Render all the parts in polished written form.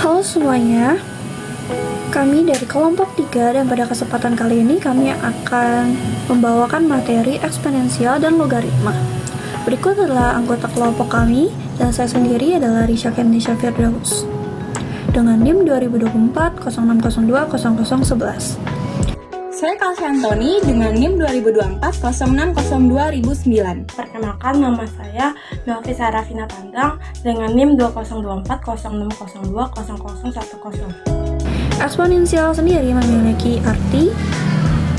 Halo semuanya, kami dari kelompok 3 dan pada kesempatan kali ini kami akan membawakan materi eksponensial dan logaritma. Berikut adalah anggota kelompok kami dan saya sendiri adalah Risha Kendisha Firdaus dengan NIM 2024 0602 0011. Saya Kalsi Antoni dengan NIM 2024 0602 2009. Perkenalkan, nama saya Melvi Sarafina Tandang dengan NIM 2024 0602 0010. Eksponensial sendiri memiliki arti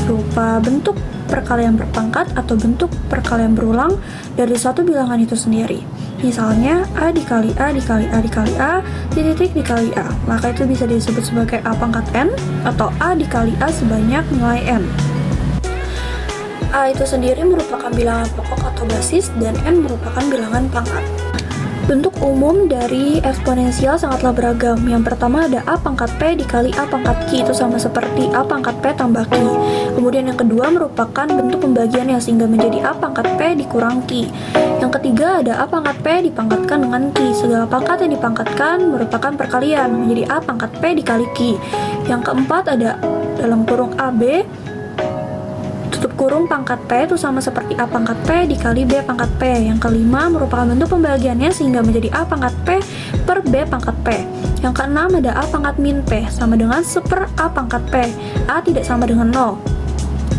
berupa bentuk perkalian berpangkat atau bentuk perkalian berulang dari suatu bilangan itu sendiri. Misalnya A dikali A dikali A dikali A titik dikali A, maka itu bisa disebut sebagai A pangkat N atau A dikali A sebanyak nilai N. A itu sendiri merupakan bilangan pokok atau basis dan N merupakan bilangan pangkat. Bentuk umum dari eksponensial sangatlah beragam. Yang pertama ada A pangkat P dikali A pangkat Q, itu sama seperti A pangkat P tambah Q. Kemudian yang kedua merupakan bentuk pembagiannya sehingga menjadi A pangkat P dikurang Q. Yang ketiga ada A pangkat P dipangkatkan dengan Q. Segala pangkat yang dipangkatkan merupakan perkalian menjadi A pangkat P dikali Q. Yang keempat ada dalam kurung AB tutup kurung pangkat P itu sama seperti A pangkat P dikali B pangkat P. Yang kelima merupakan bentuk pembagiannya sehingga menjadi A pangkat P per B pangkat P. Yang keenam ada A pangkat min P sama dengan seper A pangkat P. A tidak sama dengan 0.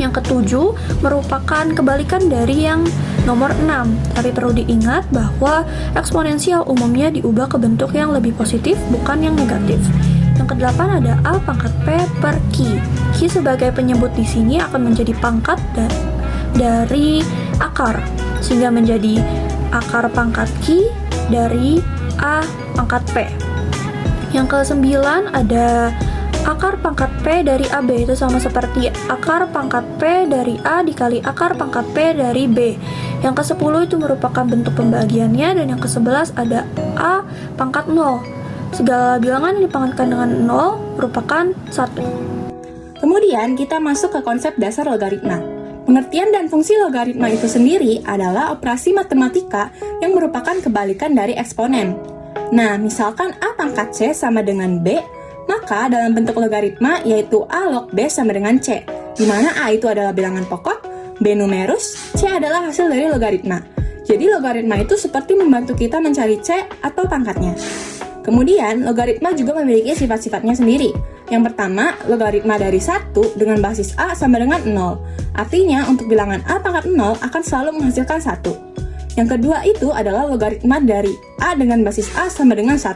Yang ketujuh merupakan kebalikan dari yang nomor 6. Tapi perlu diingat bahwa eksponensial umumnya diubah ke bentuk yang lebih positif bukan yang negatif. Yang kedelapan ada A pangkat P per Q. Q sebagai penyebut di sini akan menjadi pangkat dari akar, sehingga menjadi akar pangkat Q dari A pangkat P. Yang kesembilan ada akar pangkat P dari AB, itu sama seperti akar pangkat P dari A dikali akar pangkat P dari B. Yang ke-10 itu merupakan bentuk pembagiannya, dan yang ke-11 ada A pangkat 0. Segala bilangan yang dipangkatkan dengan 0 merupakan 1. Kemudian kita masuk ke konsep dasar logaritma. Pengertian dan fungsi logaritma itu sendiri adalah operasi matematika yang merupakan kebalikan dari eksponen. Nah, misalkan A pangkat C sama dengan B, maka dalam bentuk logaritma yaitu A log B sama dengan C, di mana A itu adalah bilangan pokok, B numerus, C adalah hasil dari logaritma. Jadi logaritma itu seperti membantu kita mencari C atau pangkatnya. Kemudian, logaritma juga memiliki sifat-sifatnya sendiri. Yang pertama, logaritma dari 1 dengan basis A sama dengan 0. Artinya, untuk bilangan A pangkat 0 akan selalu menghasilkan 1. Yang kedua itu adalah logaritma dari A dengan basis A sama dengan 1.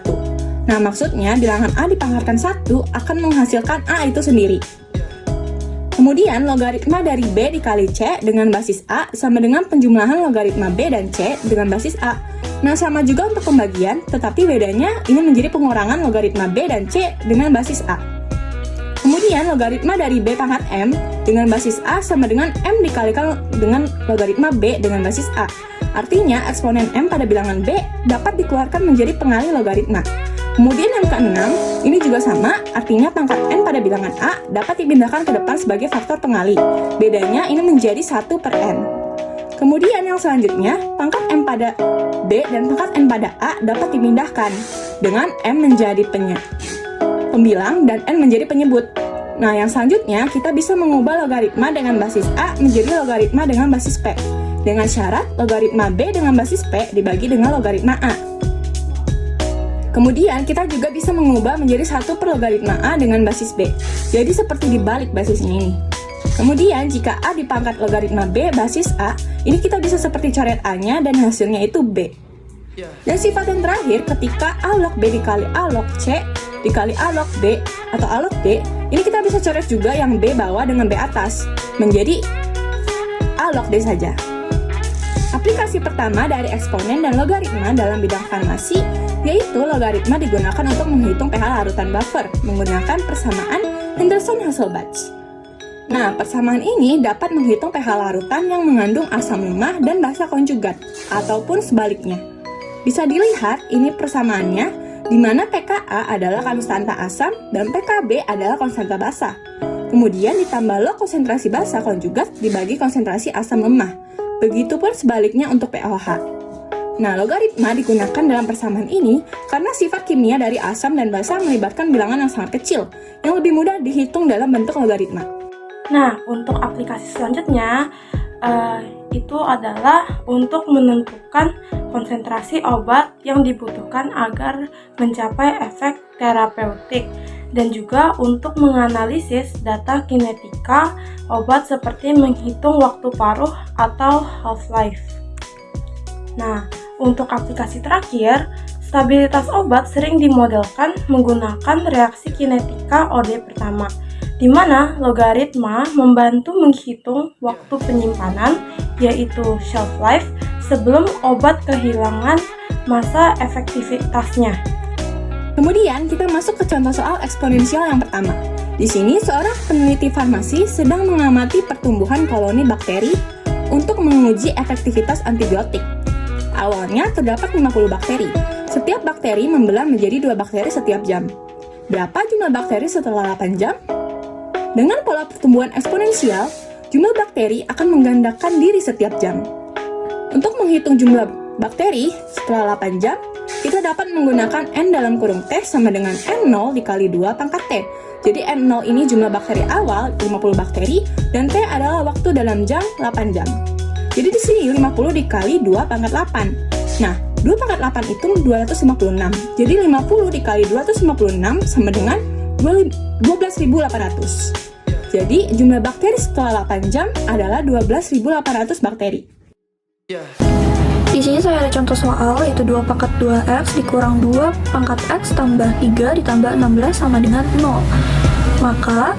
Nah, maksudnya bilangan A dipangkatkan 1 akan menghasilkan A itu sendiri. Kemudian, logaritma dari B dikali C dengan basis A sama dengan penjumlahan logaritma B dan C dengan basis A. Nah, sama juga untuk pembagian, tetapi bedanya ini menjadi pengurangan logaritma B dan C dengan basis A. Kemudian, logaritma dari B pangkat M dengan basis A sama dengan M dikalikan dengan logaritma B dengan basis A. Artinya, eksponen M pada bilangan B dapat dikeluarkan menjadi pengali logaritma. Kemudian yang keenam, ini juga sama, artinya pangkat N pada bilangan A dapat dipindahkan ke depan sebagai faktor pengali. Bedanya ini menjadi 1 per N. Kemudian yang selanjutnya, pangkat M pada B dan pangkat N pada A dapat dipindahkan dengan M menjadi pembilang dan N menjadi penyebut. Nah, yang selanjutnya kita bisa mengubah logaritma dengan basis A menjadi logaritma dengan basis P, dengan syarat logaritma B dengan basis P dibagi dengan logaritma A. Kemudian kita juga bisa mengubah menjadi 1 per logaritma A dengan basis B. Jadi seperti dibalik basisnya ini. Kemudian jika A dipangkat logaritma B basis A, ini kita bisa seperti coret A-nya dan hasilnya itu B. Dan sifat yang terakhir, ketika A log B dikali A log C dikali A log B atau A log D, ini kita bisa coret juga yang B bawah dengan B atas, menjadi A log D saja. Aplikasi pertama dari eksponen dan logaritma dalam bidang farmasi, yaitu logaritma digunakan untuk menghitung pH larutan buffer menggunakan persamaan Henderson-Hasselbalch. Nah, persamaan ini dapat menghitung pH larutan yang mengandung asam lemah dan basa konjugat, ataupun sebaliknya. Bisa dilihat ini persamaannya, di mana pKa adalah konstanta asam dan pKb adalah konstanta basa. Kemudian ditambah log konsentrasi basa konjugat dibagi konsentrasi asam lemah. Begitupun sebaliknya untuk pOH. Nah, logaritma digunakan dalam persamaan ini karena sifat kimia dari asam dan basa melibatkan bilangan yang sangat kecil, yang lebih mudah dihitung dalam bentuk logaritma. Nah, untuk aplikasi selanjutnya, itu adalah untuk menentukan konsentrasi obat yang dibutuhkan agar mencapai efek terapeutik, dan juga untuk menganalisis data kinetika obat seperti menghitung waktu paruh atau half-life. Nah, untuk aplikasi terakhir, stabilitas obat sering dimodelkan menggunakan reaksi kinetika OD pertama, di mana logaritma membantu menghitung waktu penyimpanan, yaitu shelf life, sebelum obat kehilangan masa efektivitasnya. Kemudian kita masuk ke contoh soal eksponensial yang pertama. Di sini seorang peneliti farmasi sedang mengamati pertumbuhan koloni bakteri untuk menguji efektivitas antibiotik. Awalnya terdapat 50 bakteri. Setiap bakteri membelah menjadi 2 bakteri setiap jam. Berapa jumlah bakteri setelah 8 jam? Dengan pola pertumbuhan eksponensial, jumlah bakteri akan menggandakan diri setiap jam. Untuk menghitung jumlah bakteri setelah 8 jam, kita dapat menggunakan N dalam kurung T sama dengan N0 dikali 2 pangkat T. Jadi N0 ini jumlah bakteri awal, 50 bakteri, dan T adalah waktu dalam jam, 8 jam. Jadi di sini 50 dikali 2 pangkat 8. Nah, 2 pangkat 8 itu 256. Jadi 50 dikali 256 sama dengan 12.800. Jadi jumlah bakteri setelah 8 jam adalah 12.800 bakteri. Di sini saya ada contoh soal, yaitu 2 pangkat 2x dikurang 2 pangkat x tambah 3 ditambah 16 sama dengan 0. Maka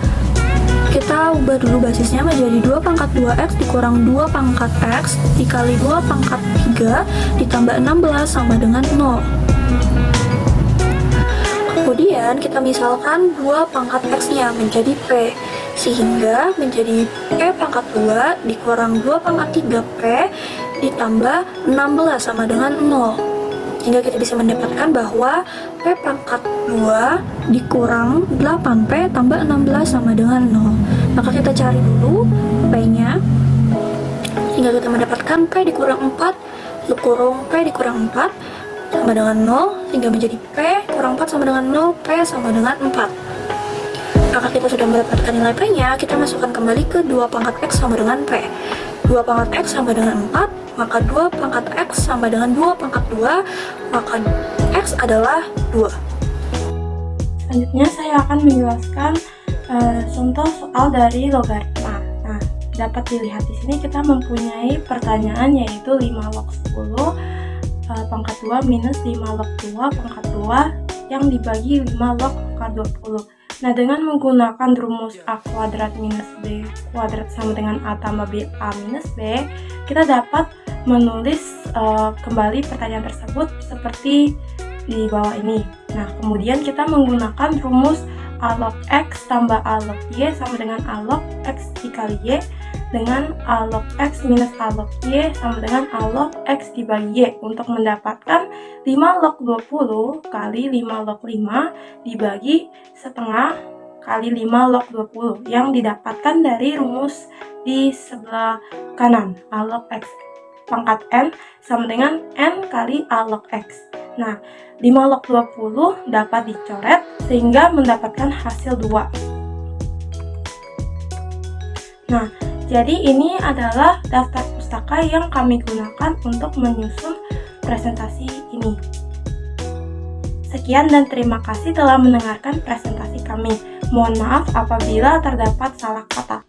kita ubah dulu basisnya menjadi 2 pangkat 2x dikurang 2 pangkat x dikali 2 pangkat 3 ditambah 16 sama dengan 0. Kemudian kita misalkan 2 pangkat x-nya menjadi p, sehingga menjadi p pangkat 2 dikurang 2 pangkat 3p ditambah 16 sama dengan 0. Sehingga kita bisa mendapatkan bahwa P pangkat 2 dikurang 8P tambah 16 sama dengan 0. Maka kita cari dulu P-nya. Sehingga kita mendapatkan P dikurang 4 kurung P dikurang 4 sama dengan 0. Sehingga menjadi P kurang 4 sama dengan 0, P sama dengan 4. Maka kita sudah mendapatkan nilai P-nya, kita masukkan kembali ke 2 pangkat X sama dengan P. 2 pangkat X sama dengan 4, maka 2 pangkat X sama dengan 2 pangkat 2, maka X adalah 2. Selanjutnya saya akan menjelaskan contoh soal dari logaritma. Nah, dapat dilihat di sini kita mempunyai pertanyaan yaitu 5 log 10 pangkat 2 minus 5 log 2 pangkat 2 yang dibagi 5 log pangkat 20. Nah, dengan menggunakan rumus A kuadrat minus B kuadrat sama dengan A tambah B A minus B, kita dapat menulis kembali pertanyaan tersebut seperti di bawah ini. Nah, kemudian kita menggunakan rumus A log X tambah A log Y sama dengan A log X dikali Y, dengan A log X minus A log Y sama dengan A log X dibagi Y, untuk mendapatkan 5 log 20 kali 5 log 5 dibagi setengah kali 5 log 20 yang didapatkan dari rumus di sebelah kanan. A log X pangkat N sama dengan N kali A log X. Nah, 5 log 20 dapat dicoret sehingga mendapatkan hasil 2. Nah, jadi ini adalah daftar pustaka yang kami gunakan untuk menyusun presentasi ini. Sekian dan terima kasih telah mendengarkan presentasi kami. Mohon maaf apabila terdapat salah kata.